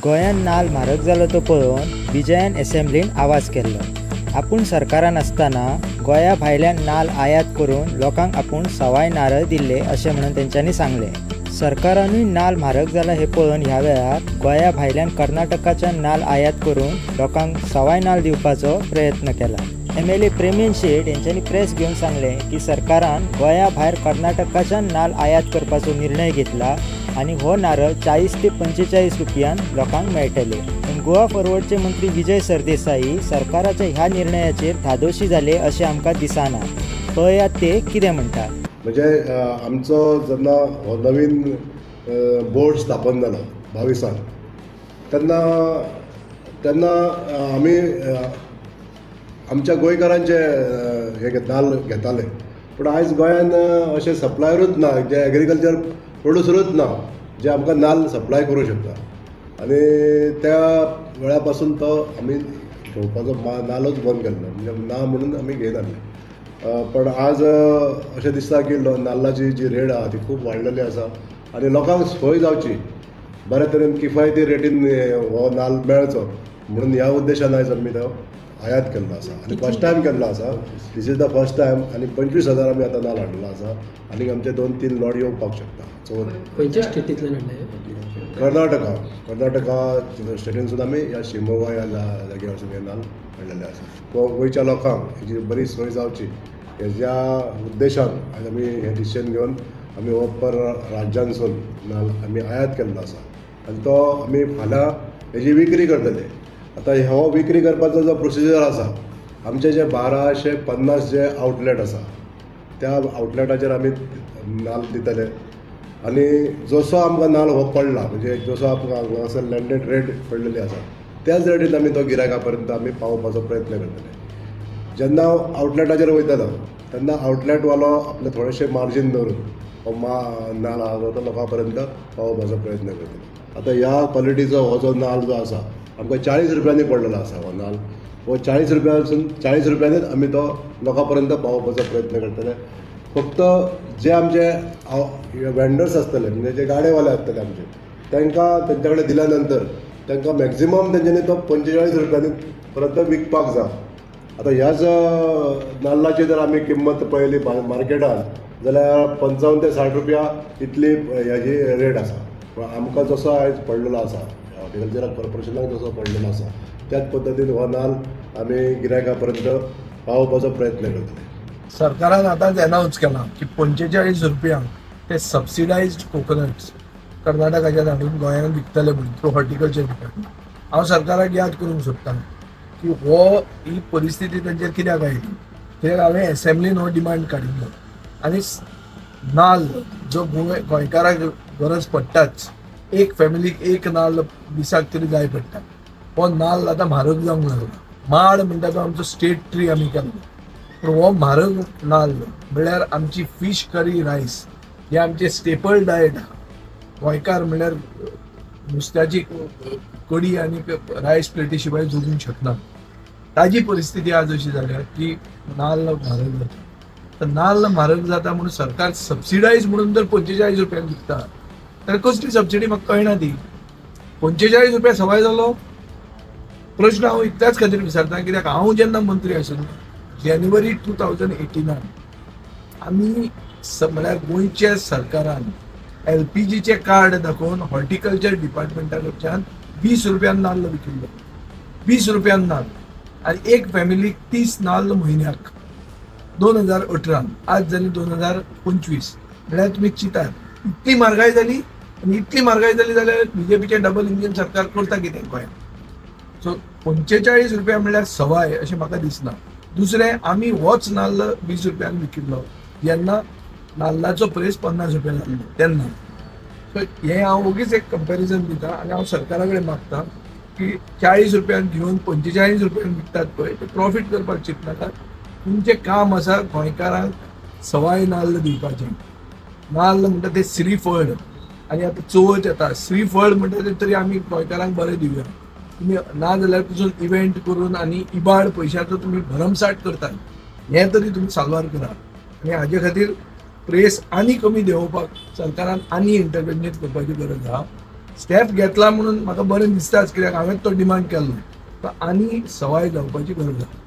गोंयान नाल्ल म्हारग जालो तो पळोवन विजयान असेंब्लीन आवाज केल्लो. आपूण सरकारान आसतना गोंया भायल्यान नाल्ल आयात करून लोकांक आपूण सवाय नारळ दिल्ले अशें म्हणून तेंच्यांनी सांगलें. सरकारानूय नाल्ल म्हारग जाला हें पळोवन ह्या वेळार गोंया भायल्यान कर्नाटकाच्यान नाल्ल आयात करून लोकांक सवाय नाल्ल दिवपाचो प्रयत्न केला. MLA प्रेमीन शेट यांच्यानी प्रेस घेवन सांगलें की सरकारान गोंया भायर कर्नाटकाच्यान नाल्ल आयात करपाचो निर्णय घेतला आनी हो नारळ 40 ते 45 रुपयान लोकांक मेळटले. गोवा फॉरवर्डचे मंत्री विजय सरदेसाई सरकाराच्या ह्या निर्णयाचेर धादोशी जाले अशें आमकां दिसना. पळयात ते कितें म्हणटात. म्हणजे आमचो जेन्ना हो नवीन बोर्ड स्थापन जालो 22 तेन्ना आमी आमच्या गोंयकारांचे हे नाल्ल घेताले. पूण आयज गोंयान अशें सप्लायरूच ना, जे एग्रीकल्चर प्रोड्युसरूच ना जे आमकां नाल्ल सप्लाय करूं शकता. आनी त्या वेळा पासून तो आमी घेवपाचो नाल्लच बंद केल्लो, म्हणजे ना म्हणून आमी घेयनासले. पण आज अशें दिसता की नाल्लाची जी रेट आहा ती खूब वाडलेली आसा आनी लोकांक सोय जावची, बऱ्या तरेन किफायती रेटीन हो नाल्ल मेळचो म्हणून ह्या उद्देशान आयज आमी तो आयात केल्लो आसा आनी फर्स्ट टायम केल्लो आसा. This is the first time आनी 25,000 आमी आतां नाल्ल हाडलेलो आसा आनी आमचे 2-3 लॉट येवपाक शकता. सो खंयच्या स्टेटींतल्यान हाडले? कर्नाटका स्टेटीनसून आमी ह्या शिमोगा ह्या जाग्यार वचून हे नाल्ल हाडलेले आसा. गोंयच्या लोकांक हेजी बरी सोय जावची हेज्या उद्देशान आयज आमी हे डिसिजन घेवन आमी हो राज्यांसून नाल्ल आमी आयात केल्लो आसा आनी तो आमी फाल्यां हेजी विक्री करतले. आतां हो विक्री करपाचो जो प्रोसिजर आसा, आमचे जे 1250 जे आउटलेट आसा त्या आउटलेटाचेर आमी नाल्ल दितले आनी जसो आमकां नाल्ल हो पडला, म्हणजे जसो आमकां असो लँडेड रेट पडलेली आसा त्याच रेटीन आमी तो गिरायका पर्यंत आमी पावोवपाचो प्रयत्न करतले. जेन्ना आउटलेटाचेर वयतलो तेन्ना आउटलेटवालो आपले थोडेशे मार्जीन दवरून हो नाल्ल आहा तो लोकां पर्यंत पावोवपाचो प्रयत्न करतले. आतां ह्या क्वॉलिटीचो हो जो नाल्ल जो आसा आमकां 40 रुपयांनी पडलेलो आसा हो नाल्ल. हो 40 रुपयांनीच आमी तो लोकां पर्यंत पावोवपाचो प्रयत्न करतले. फक्त जे आमचे वेंडर्स आसतले, म्हणजे जे गाडेवाले आसतले आमचे, तांकां तेंच्या कडेन दिल्या नंतर तांकां मॅक्झिमम तेंच्यांनी तो 45 रुपयांनी पर्यंत विकपाक जाय. आतां ह्याच नाल्लाची जर आमी किंमत पळयली मार्केटांत जाल्यार 55 ते 60 रुपया इतली हेजी रेट आसा. आमकां जसो आयज पडलेलो आसा हॉर्टिकल्चर कॉर्पोरेशनाक जसो पडलेलो आसा त्याच पद्दतीन हो नाल्ल आमी गिरायका पर्यंत पावोवपाचो प्रयत्न करतले. सरकारान आतांच अनाउन्स केला की 45 रुपयांक ते सबसिडायज्ड कोकोनट्स कर्नाटकाच्यान हाडून गोंयांत विकतले म्हणून थ्रू हॉर्टिकल्चर डिपार्टमेंट. हांव सरकाराक याद करूंक सोदतां की ही परिस्थिती तांचेर कित्याक आयली, कित्याक हांवें असेंब्लीन हो डिमांड काडिल्लो आनी नाल्ल जो गोंयकाराक गरज पडटाच, एक फॅमिलीक एक नाल्ल दिसाक तरी जाय पडटा. हो नाल्ल आतां म्हारग जावंक लागला. माड म्हणटा तो आमचो स्टेट ट्री आमी केल्लो, पूण हो म्हारग नाल्ल म्हणल्यार आमची फीश करी रायस हे आमचे स्टेपल डायट आहा. गोंयकार म्हणल्यार नुस्त्याची कडी आनी रायस प्लेटी शिवाय जगूंक शकना. ताजी परिस्थिती आज अशी जाल्या की नाल्ल म्हारग जाता. तर नाल्ल म्हारग जाता म्हणून सरकार सबसिडायज म्हणून जर 45 रुपयांक विकता तर कसली सबसिडी म्हाका कळना. ती 45 रुपया सवाय जालो प्रश्न हांव इतल्याच खातीर विचारता कित्याक हांव जेन्ना मंत्री आशिल्लो जानेवारी 2018 आमी म्हळ्यार गोंयच्या सरकारान LPGचे कार्ड दाखोवन हॉर्टिकल्चर डिपार्टमेंटा कडच्यान 20 रुपयान नाल्ल विकिल्लो. 20 रुपयान नाल्ल आनी एक फॅमिलीक 30 नाल्ल म्हयन्याक. 2018 आज जाली 2025. म्हळ्यार तुमी चिंतात इतली म्हारगाय जाली आनी इतली म्हारगाय जाली जाल्यार BJPचे डबल इंजिन सरकार करता कितें गोंयांत. सो 45 रुपया म्हणल्यार सवाय अशें म्हाका दिसना. दुसरें, आमी होच नाल्ल 20 रुपयान विकिल्लो जेन्ना नाल्लाचो प्रेस 50 रुपया जाल्लो तेन्ना. सो हें हांव ओगीच एक कंपेरिजन दिता आनी हांव सरकारा कडेन मागता की 40 रुपयान घेवन 45 रुपयान विकतात पळय ते प्रॉफीट करपाक चिंतनाकात. तुमचें काम आसा गोंयकारांक सवाय नाल्ल दिवपाचें. नाल्ल म्हणटा ते श्रीफळ आनी आतां चवथ येता, श्रीफळ म्हणटा ते तरी आमी गोंयकारांक बरें दिवया. तुमी ना जाल्यार तुजो इव्हेंट करून आनी इबाड पयशांचो तुमी भरमसाट करतात, हें तरी तुमी साल्वार करा. आनी हाजे खातीर प्रेस आनी कमी देंवोवपाक सरकारान आनी इंटरव्हेंशन करपाची गरज आहा. स्टेप घेतला म्हणून म्हाका बरें दिसता कित्याक हांवें तो डिमांड केल्लो पण आनी सवाय जावपाची गरज आसा.